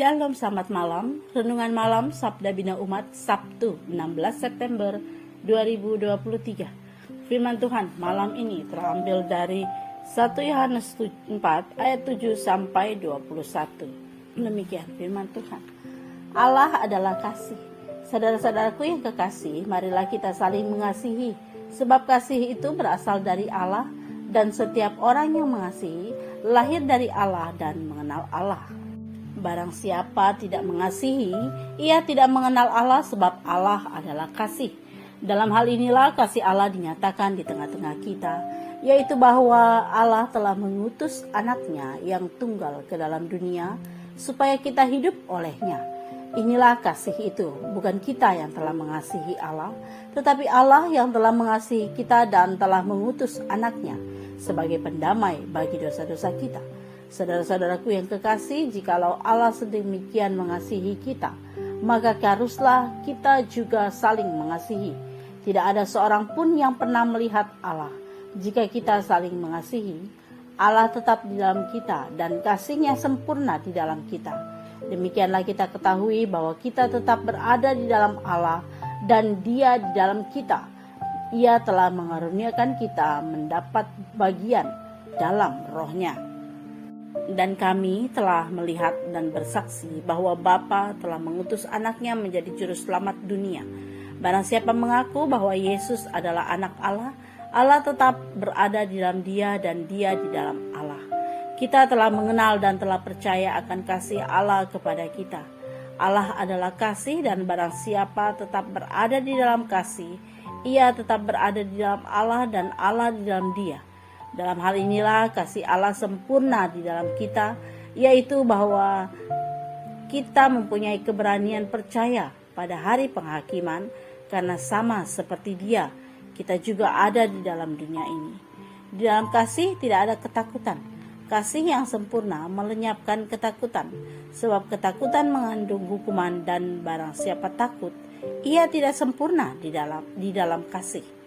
Shalom, selamat malam. Renungan malam Sabda Bina Umat Sabtu 16 September 2023. Firman Tuhan malam ini terambil dari 1 Yohanes 4 ayat 7 sampai 21. Demikian firman Tuhan. Allah adalah kasih. Saudara-saudaraku yang kekasih, marilah kita saling mengasihi, sebab kasih itu berasal dari Allah, dan setiap orang yang mengasihi lahir dari Allah dan mengenal Allah. Barang siapa tidak mengasihi, ia tidak mengenal Allah, sebab Allah adalah kasih. Dalam hal inilah kasih Allah dinyatakan di tengah-tengah kita, yaitu bahwa Allah telah mengutus anaknya yang tunggal ke dalam dunia, supaya kita hidup olehnya. Inilah kasih itu, bukan kita yang telah mengasihi Allah, tetapi Allah yang telah mengasihi kita dan telah mengutus anaknya sebagai pendamai bagi dosa-dosa kita. Saudara-saudaraku yang kekasih, jikalau Allah sedemikian mengasihi kita, maka haruslah kita juga saling mengasihi. Tidak ada seorang pun yang pernah melihat Allah. Jika kita saling mengasihi, Allah tetap di dalam kita dan kasih-Nya sempurna di dalam kita. Demikianlah kita ketahui bahwa kita tetap berada di dalam Allah dan Dia di dalam kita. Ia telah mengaruniakan kita mendapat bagian dalam Roh-Nya. Dan kami telah melihat dan bersaksi bahwa Bapa telah mengutus anaknya menjadi juru selamat dunia. Barang siapa mengaku bahwa Yesus adalah anak Allah, Allah tetap berada di dalam Dia dan Dia di dalam Allah. Kita telah mengenal dan telah percaya akan kasih Allah kepada kita. Allah adalah kasih, dan barang siapa tetap berada di dalam kasih, ia tetap berada di dalam Allah dan Allah di dalam Dia. Dalam hal inilah kasih Allah sempurna di dalam kita, yaitu bahwa kita mempunyai keberanian percaya pada hari penghakiman, karena sama seperti Dia, kita juga ada di dalam dunia ini. Di dalam kasih tidak ada ketakutan. Kasih yang sempurna melenyapkan ketakutan, sebab ketakutan mengandung hukuman, dan barang siapa takut, ia tidak sempurna di dalam kasih.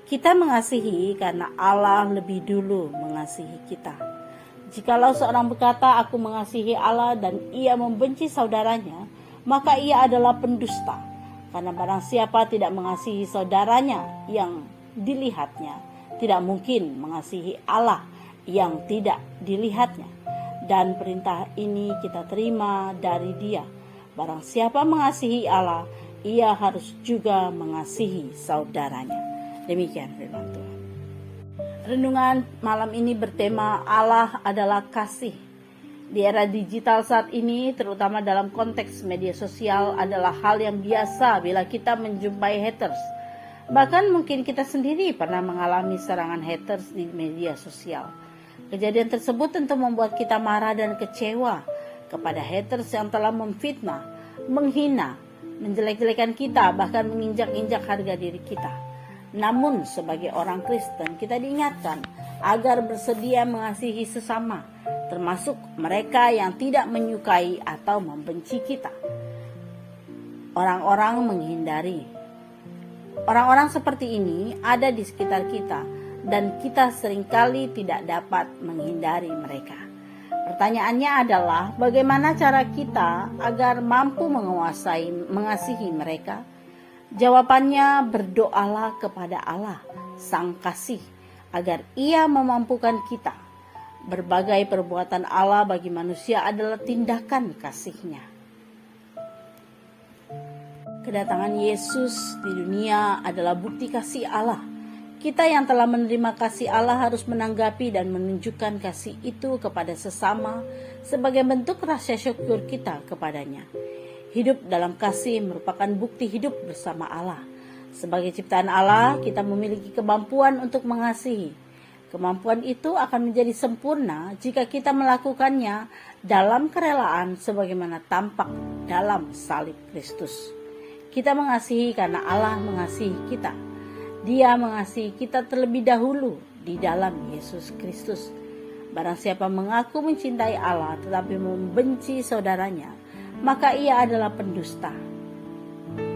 Kita mengasihi karena Allah lebih dulu mengasihi kita. Jikalau seorang berkata, "Aku mengasihi Allah," dan ia membenci saudaranya, maka ia adalah pendusta. Karena barang siapa tidak mengasihi saudaranya yang dilihatnya, tidak mungkin mengasihi Allah yang tidak dilihatnya. Dan perintah ini kita terima dari Dia. Barang siapa mengasihi Allah, ia harus juga mengasihi saudaranya. Demikian firman Tuhan. Renungan malam ini bertema Allah adalah kasih. Di era digital saat ini, terutama dalam konteks media sosial, adalah hal yang biasa bila kita menjumpai haters. Bahkan mungkin kita sendiri pernah mengalami serangan haters di media sosial. Kejadian tersebut tentu membuat kita marah dan kecewa kepada haters yang telah memfitnah, menghina, menjelek-jelekan kita, bahkan menginjak-injak harga diri kita. Namun sebagai orang Kristen, kita diingatkan agar bersedia mengasihi sesama, termasuk mereka yang tidak menyukai atau membenci kita. Orang-orang menghindari. Orang-orang seperti ini ada di sekitar kita, dan kita seringkali tidak dapat menghindari mereka. Pertanyaannya adalah, bagaimana cara kita agar mampu mengasihi mereka? Jawabannya, berdoalah kepada Allah, Sang Kasih, agar Ia memampukan kita. Berbagai perbuatan Allah bagi manusia adalah tindakan kasih-Nya. Kedatangan Yesus di dunia adalah bukti kasih Allah. Kita yang telah menerima kasih Allah harus menanggapi dan menunjukkan kasih itu kepada sesama sebagai bentuk rasa syukur kita kepadanya. Hidup dalam kasih merupakan bukti hidup bersama Allah. Sebagai ciptaan Allah, kita memiliki kemampuan untuk mengasihi. Kemampuan itu akan menjadi sempurna jika kita melakukannya dalam kerelaan sebagaimana tampak dalam salib Kristus. Kita mengasihi karena Allah mengasihi kita. Dia mengasihi kita terlebih dahulu di dalam Yesus Kristus. Barang siapa mengaku mencintai Allah tetapi membenci saudaranya, maka ia adalah pendusta.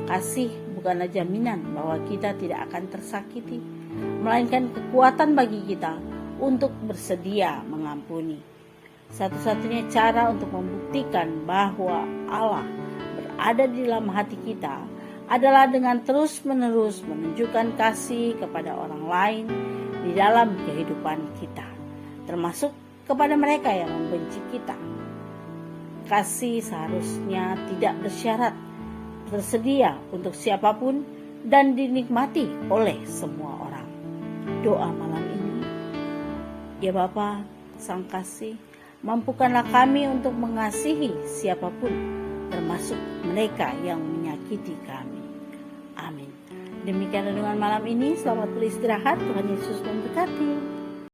Kasih bukanlah jaminan bahwa kita tidak akan tersakiti, melainkan kekuatan bagi kita untuk bersedia mengampuni. Satu-satunya cara untuk membuktikan bahwa Allah berada di dalam hati kita adalah dengan terus-menerus menunjukkan kasih kepada orang lain di dalam kehidupan kita, termasuk kepada mereka yang membenci kita. Kasih seharusnya tidak bersyarat, tersedia untuk siapapun dan dinikmati oleh semua orang. Doa malam ini, ya Bapa Sang Kasih, mampukanlah kami untuk mengasihi siapapun, termasuk mereka yang menyakiti kami. Amin. Demikian renungan malam ini. Selamat beristirahat. Tuhan Yesus memberkati.